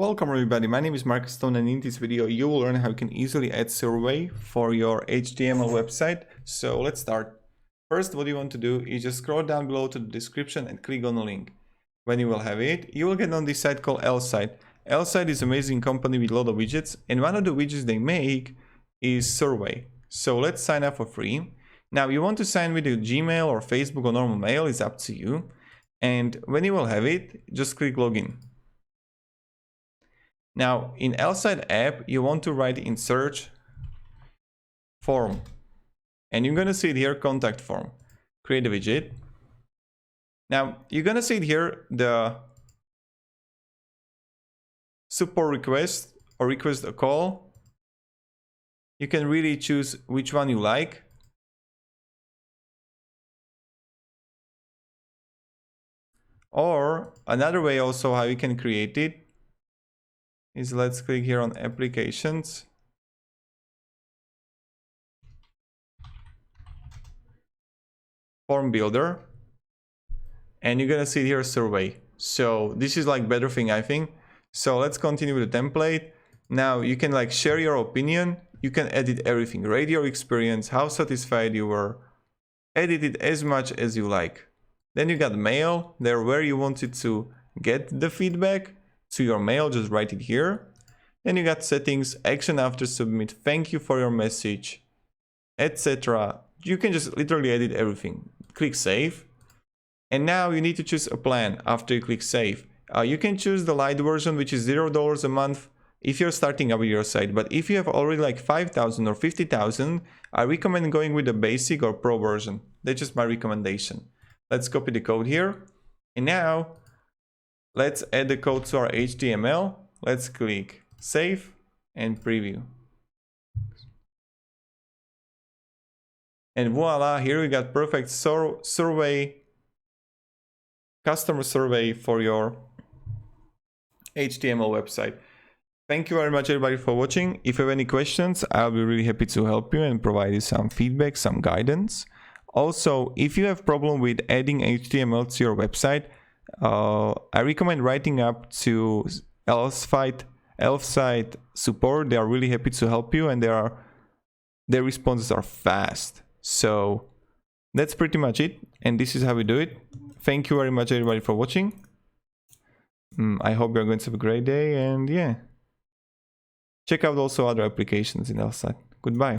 Welcome everybody, my name is Marcus Stone and in this video you will learn how you can easily add survey for your HTML website. So let's start. First, what you want to do is just scroll down below to the description and click on the link. When you will have it, you will get on this site called L-Site. L-Site is an amazing company with a lot of widgets, and one of the widgets they make is survey. So let's sign up for free. Now you want to sign with your Gmail or Facebook or normal mail, is up to you. And when you will have it, just click login. Now in L-Site app, you want to write in search form, and you're gonna see it here, contact form. Create a widget. Now you're gonna see it here, the support request or request a call. You can really choose which one you like. Or another way also how you can create it is, let's click here on applications. Form builder. And you're gonna see here survey. So this is like better thing, I think. So let's continue with the template. Now you can like share your opinion. You can edit everything, rate your experience, how satisfied you were, edit it as much as you like. Then you got mail, there where you wanted to get the feedback to your mail, just write it here. Then you got settings, action after submit, thank you for your message, etc. You can just literally edit everything. Click save. And now you need to choose a plan after you click save. You can choose the light version, which is $0 a month if you're starting up with your site. But if you have already like 5,000 or 50,000, I recommend going with the basic or pro version. That's just my recommendation. Let's copy the code here. And now let's add the code to our HTML. Let's click save and preview. And voila, here we got perfect survey, customer survey for your HTML website. Thank you very much everybody for watching. If you have any questions, I'll be really happy to help you and provide you some feedback, some guidance. Also, if you have problem with adding HTML to your website, I recommend writing up to L-Site support. They are really happy to help you, and their responses are fast. So that's pretty much it, and this is how we do it. Thank you very much everybody for watching. I hope you're going to have a great day, and yeah, check out also other applications in L-Site. Goodbye.